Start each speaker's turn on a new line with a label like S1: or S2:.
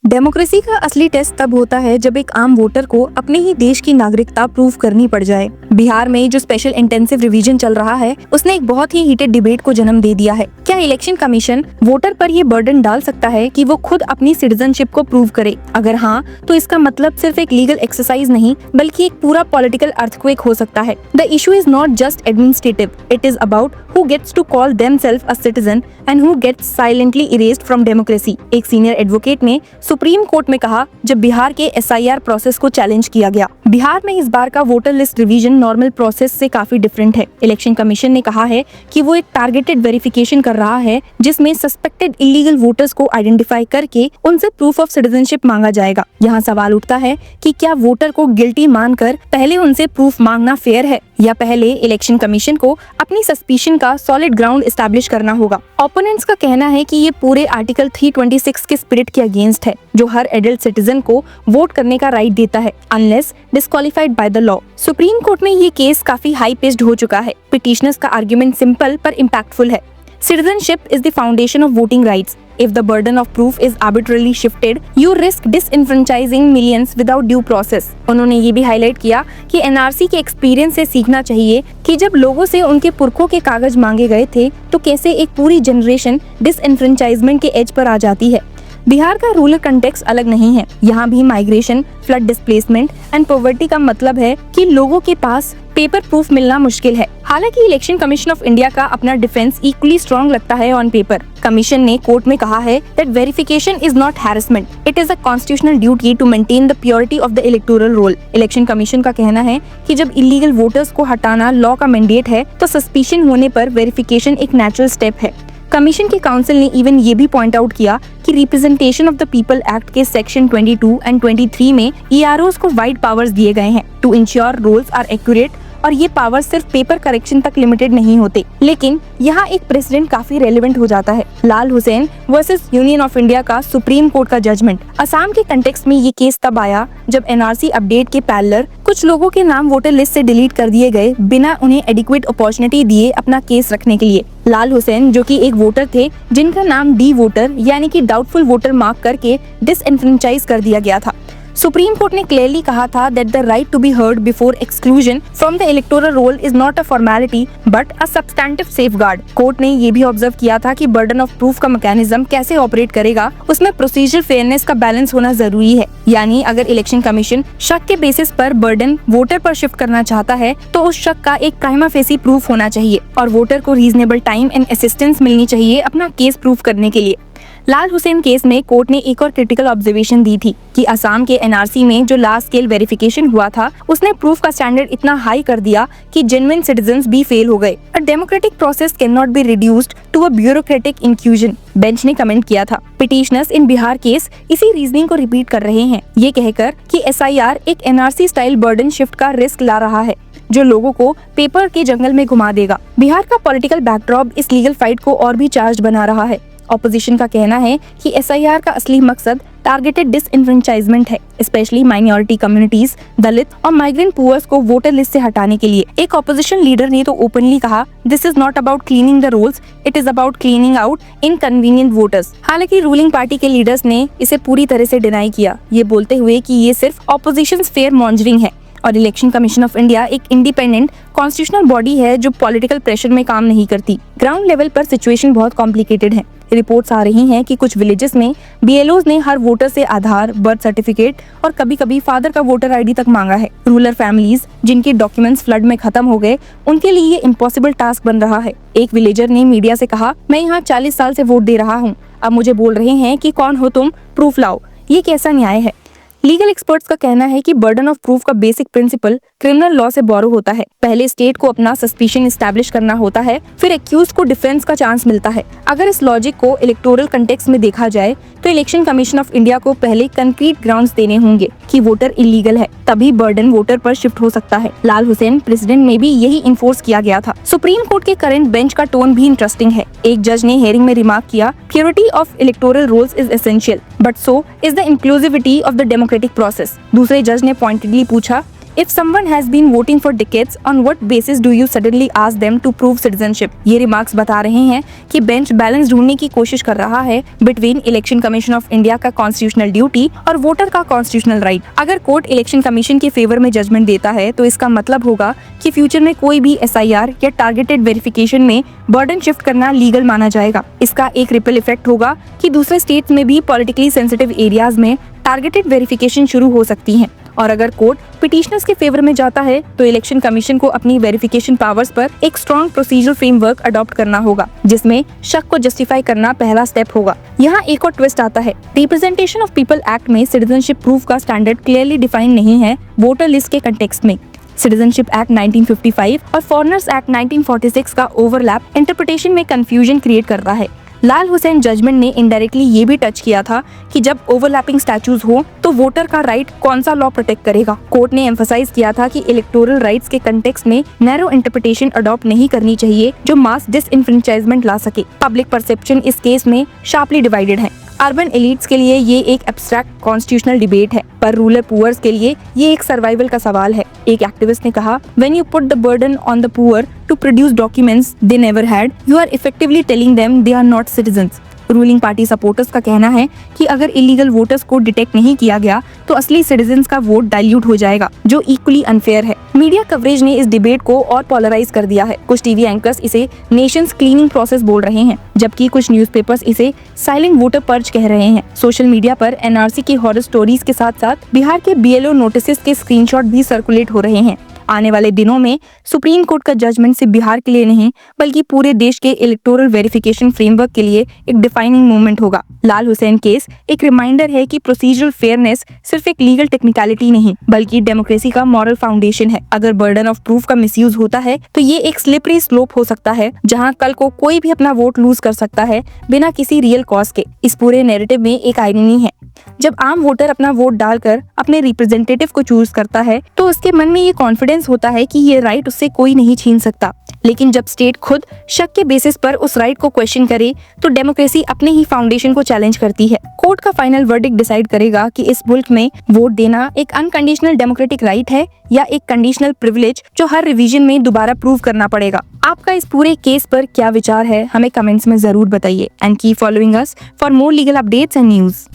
S1: Democracy का असली test तब होता है जब एक आम वोटर को अपने ही देश की नागरिकता प्रूव करनी पड़ जाए। बिहार में जो स्पेशल इंटेंसिव रिवीजन चल रहा है उसने एक बहुत ही हीटेड डिबेट को जन्म दे दिया है। क्या इलेक्शन कमीशन वोटर पर ये बर्डन डाल सकता है कि वो खुद अपनी सिटीजनशिप को प्रूव करे? अगर हाँ, तो इसका मतलब सिर्फ एक लीगल एक्सरसाइज नहीं बल्कि एक पूरा पॉलिटिकल अर्थक्वेक हो सकता है। The issue is not just administrative, it is about who gets to call themselves a citizen and who gets silently erased from democracy। एक सीनियर एडवोकेट ने सुप्रीम कोर्ट में कहा जब बिहार के SIR प्रोसेस को चैलेंज किया गया। बिहार में इस बार का voter list revision normal process से काफी डिफरेंट है। इलेक्शन कमीशन ने कहा है कि वो एक टारगेटेड वेरिफिकेशन कर रहा है जिसमें सस्पेक्टेड इलीगल वोटर्स को आइडेंटिफाई करके उनसे प्रूफ ऑफ सिटीजनशिप मांगा जाएगा। यहाँ सवाल उठता है कि क्या वोटर को गिल्टी मानकर पहले उनसे प्रूफ मांगना फेयर है या पहले इलेक्शन कमीशन को अपनी सस्पिशन का सॉलिड ग्राउंड एस्टैब्लिश करना होगा। ओपोनेंट्स का कहना है कि ये पूरे आर्टिकल 326 के स्पिरिट के अगेंस्ट है जो हर एडल्ट सिटीजन को वोट करने का राइट देता है unless disqualified by the law. Supreme court में ये केस काफी हाई पेस्ड हो चुका है। पिटिशनर्स का आर्गुमेंट सिंपल पर इम्पैक्टफुल है। Citizenship is the foundation of voting rights. If the burden of proof is arbitrarily shifted, you risk disenfranchising millions without due process। उन्होंने ये भी हाईलाइट किया कि NRC के एक्सपीरियंस से सीखना चाहिए कि जब लोगों से उनके पुरखों के कागज मांगे गए थे तो कैसे एक पूरी जनरेशन डिसएनफ्रेंचाइजमेंट के एज पर आ जाती है। बिहार का रूरल कंटेक्स्ट अलग नहीं है। यहाँ भी migration, flood displacement and poverty का मतलब है कि लोगों के पास पेपर प्रूफ मिलना मुश्किल है। हालांकि इलेक्शन कमीशन ऑफ इंडिया का अपना डिफेंस इक्वली स्ट्रॉन्ग लगता है ऑन पेपर। कमीशन ने कोर्ट में कहा है that verification is not harassment, it is a constitutional duty to maintain the purity of the electoral roll. Election commission का कहना है कि जब इलीगल वोटर्स को हटाना लॉ का मैंडेट है तो सस्पिशन होने पर वेरिफिकेशन एक नेचुरल स्टेप है। कमीशन के काउंसिल ने इवन ये भी पॉइंट आउट किया कि representation of the people act के सेक्शन 22 एंड 23 में EROs को वाइड पावर्स दिए गए हैं to ensure rolls are accurate, और ये पावर सिर्फ पेपर करेक्शन तक लिमिटेड नहीं होते। लेकिन यहाँ एक प्रेसिडेंट काफी रेलेवेंट हो जाता है। Lal Hussain versus union of India का सुप्रीम कोर्ट का जजमेंट। असम के कंटेक्स्ट में ये केस तब आया जब NRC अपडेट के पैरेलल कुछ लोगों के नाम वोटर लिस्ट से डिलीट कर दिए गए बिना उन्हें एडिक्वेट अपॉर्चुनिटी दिए अपना केस रखने के लिए। लाल हुसैन जो कि एक वोटर थे जिनका नाम डी वोटर यानी कि डाउटफुल वोटर मार्क करके डिसएनफ्रेंचाइज कर दिया गया था। सुप्रीम कोर्ट ने क्लियरली कहा था that the right to be heard before exclusion from the electoral roll is not a formality but a substantive safeguard. Court ने ये भी ऑब्जर्व किया था कि बर्डन ऑफ प्रूफ का मैकेनिज्म कैसे ऑपरेट करेगा, उसमें प्रोसीजर फेयरनेस का बैलेंस होना जरूरी है। यानी अगर इलेक्शन कमीशन शक के बेसिस पर बर्डन वोटर पर शिफ्ट करना चाहता है तो उस शक का एक प्राइमा फेसी प्रूफ होना चाहिए और वोटर को रीजनेबल टाइम एंड असिस्टेंस मिलनी चाहिए अपना केस प्रूफ करने के लिए। लाल हुसैन केस में कोर्ट ने एक और क्रिटिकल ऑब्जर्वेशन दी थी कि असम के NRC में जो लार्ज स्केल वेरिफिकेशन हुआ था उसने प्रूफ का स्टैंडर्ड इतना हाई कर दिया कि जेन्युइन सिटीजंस भी फेल हो गए। A democratic process can not be reduced to a bureaucratic inclusion, bench ने कमेंट किया था। पिटिशनर्स इन बिहार केस इसी रीजनिंग को रिपीट कर रहे हैं, ये कहकर कि SIR एक NRC स्टाइल बर्डन शिफ्ट का रिस्क ला रहा है जो लोगों को पेपर के जंगल में घुमा देगा। बिहार का पॉलिटिकल बैकड्रॉप इस लीगल फाइट को और भी चार्ज बना रहा है। ऑपोजिशन का कहना है कि SIR का असली मकसद टारगेटेड डिसएनफ्रेंचाइजमेंट है, स्पेशली माइनॉरिटी कम्युनिटीज, दलित और माइग्रेंट पुअर्स को वोटर लिस्ट से हटाने के लिए। एक ऑपोजिशन लीडर ने तो ओपनली कहा this is not about cleaning the rolls, it is about cleaning out inconvenient voters. हालांकि रूलिंग पार्टी के लीडर्स ने इसे पूरी तरह से डिनाई किया, ये बोलते हुए कि ये सिर्फ ऑपोजिशन फेयर मॉन्जरिंग है और इलेक्शन कमीशन ऑफ इंडिया एक इंडिपेंडेंट कॉन्स्टिट्यूशनल बॉडी है जो पॉलिटिकल प्रेशर में काम नहीं करती। ग्राउंड लेवल पर सिचुएशन बहुत कॉम्प्लिकेटेड है। रिपोर्ट्स आ रही हैं कि कुछ विलेजेस में BLOs ने हर वोटर से आधार, बर्थ सर्टिफिकेट और कभी-कभी फादर का वोटर ID तक मांगा है। रूरल फैमिलीज जिनके डॉक्यूमेंट्स फ्लड में खत्म हो गए उनके लिए ये इम्पॉसिबल टास्क बन रहा है। एक विलेजर ने मीडिया से कहा मैं यहाँ 40 साल से वोट दे रहा हूँ, अब मुझे बोल रहे हैं कि कौन हो तुम, प्रूफ लाओ। ये कैसा न्याय है? लीगल एक्सपर्ट्स का कहना है कि बर्डन ऑफ प्रूफ का बेसिक प्रिंसिपल क्रिमिनल लॉ से बोरो होता है। पहले स्टेट को अपना सस्पिशन एस्टैब्लिश करना होता है, फिर एक्यूज को डिफेंस का चांस मिलता है। अगर इस लॉजिक को इलेक्टोरल कंटेक्स्ट में देखा जाए तो इलेक्शन कमीशन ऑफ इंडिया को पहले कंक्रीट ग्राउंड्स देने होंगे कि वोटर इलीगल है, तभी बर्डन वोटर पर शिफ्ट हो सकता है। लाल हुसैन प्रेसिडेंट में भी यही इन्फोर्स किया गया था। सुप्रीम कोर्ट के करंट बेंच का टोन भी इंटरेस्टिंग है। एक जज ने हियरिंग में रिमार्क किया purity of electoral rolls is essential but so is the inclusivity of the democratic process. दूसरे जज ने पॉइंटेडली पूछा If someone has been voting for decades, on what basis do you suddenly ask them to prove citizenship? ये remarks बता रहे हैं कि bench balance ढूंढने की कोशिश कर रहा है between election commission of India का कॉन्स्टिट्यूशनल ड्यूटी और वोटर का कॉन्स्टिट्यूशनल राइट। अगर कोर्ट इलेक्शन कमीशन के फेवर में जजमेंट देता है तो इसका मतलब होगा कि फ्यूचर में कोई भी SIR या टारगेटेड वेरिफिकेशन में बर्डन शिफ्ट करना लीगल माना जाएगा। इसका एक रिपल इफेक्ट होगा कि दूसरे स्टेट्स में भी पॉलिटिकली सेंसिटिव एरियाज में टारगेटेड वेरिफिकेशन शुरू हो सकती हैं। और अगर कोर्ट पिटिशनर्स के फेवर में जाता है तो इलेक्शन कमीशन को अपनी वेरिफिकेशन पावर्स पर एक स्ट्रॉन्ग प्रोसीजरल फ्रेमवर्क अडॉप्ट करना होगा, जिसमें शक को जस्टिफाई करना पहला स्टेप होगा। यहाँ एक और ट्विस्ट आता है। रिप्रेजेंटेशन ऑफ पीपल एक्ट में सिटीजनशिप प्रूफ का स्टैंडर्ड क्लियरली डिफाइन नहीं है वोटर लिस्ट के कंटेक्स्ट में। सिटीजनशिप एक्ट 1955 और फॉरेनर्स एक्ट 1946 का ओवरलैप इंटरप्रिटेशन में कंफ्यूजन क्रिएट कर रहा है। लाल हुसैन जजमेंट ने इनडायरेक्टली ये भी टच किया था कि जब ओवरलैपिंग स्टैट्यूज हो तो वोटर का राइट कौन सा लॉ प्रोटेक्ट करेगा। कोर्ट ने एम्फसाइज किया था कि इलेक्टोरल राइट्स के कंटेक्स्ट में नैरो इंटरप्रिटेशन अडॉप्ट नहीं करनी चाहिए जो मास डिसइंफ्रेंचाइजमेंट ला सके। पब्लिक परसेप्शन इस केस में शार्पली डिवाइडेड है। अर्बन एलिट्स के लिए ये एक एब्स्ट्रैक्ट कॉन्स्टिट्यूशनल डिबेट है, पर रूरल पुअर्स के लिए ये एक सर्वाइवल का सवाल है। एक एक्टिविस्ट ने कहा, when you put the burden on the poor to produce documents they never had, you are effectively telling them they are not citizens. Ruling party supporters का कहना है कि अगर इलीगल वोटर्स को डिटेक्ट नहीं किया गया तो असली सिटीजन्स का वोट डाइल्यूट हो जाएगा, जो इक्वली अनफेयर है। मीडिया कवरेज ने इस डिबेट को और पोलराइज कर दिया है। कुछ टीवी एंकर्स इसे नेशंस क्लीनिंग प्रोसेस बोल रहे हैं, जबकि कुछ न्यूज़पेपर्स इसे साइलेंट वोटर पर्च कह रहे हैं। सोशल मीडिया पर NRC की हॉरर स्टोरीज के साथ साथ बिहार के BLO नोटिस के स्क्रीनशॉट भी सर्कुलेट हो रहे हैं। आने वाले दिनों में सुप्रीम कोर्ट का जजमेंट सिर्फ बिहार के लिए नहीं बल्कि पूरे देश के इलेक्टोरल वेरिफिकेशन फ्रेमवर्क के लिए एक डिफाइनिंग मूवमेंट होगा। लाल हुसैन केस एक रिमाइंडर है कि प्रोसीजरल फेयरनेस सिर्फ एक लीगल टेक्निकलिटी नहीं बल्कि डेमोक्रेसी का मॉरल फाउंडेशन है। अगर बर्डन ऑफ प्रूफ का मिसयूज होता है तो ये एक स्लिपरी स्लोप हो सकता है, जहां कल को कोई भी अपना वोट लूज कर सकता है बिना किसी रियल कॉज के। इस पूरे नैरेटिव में एक आयरनी है। जब आम वोटर अपना वोट डालकर अपने रिप्रेजेंटेटिव को चूज करता है तो उसके मन में ये कॉन्फिडेंस होता है कि ये राइट उससे कोई नहीं छीन सकता। लेकिन जब स्टेट खुद शक के बेसिस पर उस राइट को क्वेश्चन करे तो डेमोक्रेसी अपने ही फाउंडेशन को चैलेंज करती है। कोर्ट का फाइनल वर्डिक्ट डिसाइड करेगा कि इस मुल्क में वोट देना एक अनकंडीशनल डेमोक्रेटिक राइट है या एक कंडीशनल प्रिविलेज जो हर रिवीजन में दोबारा प्रूव करना पड़ेगा। आपका इस पूरे केस पर क्या विचार है, हमें कमेंट्स में जरूर बताइए। And keep following us for more legal updates and news.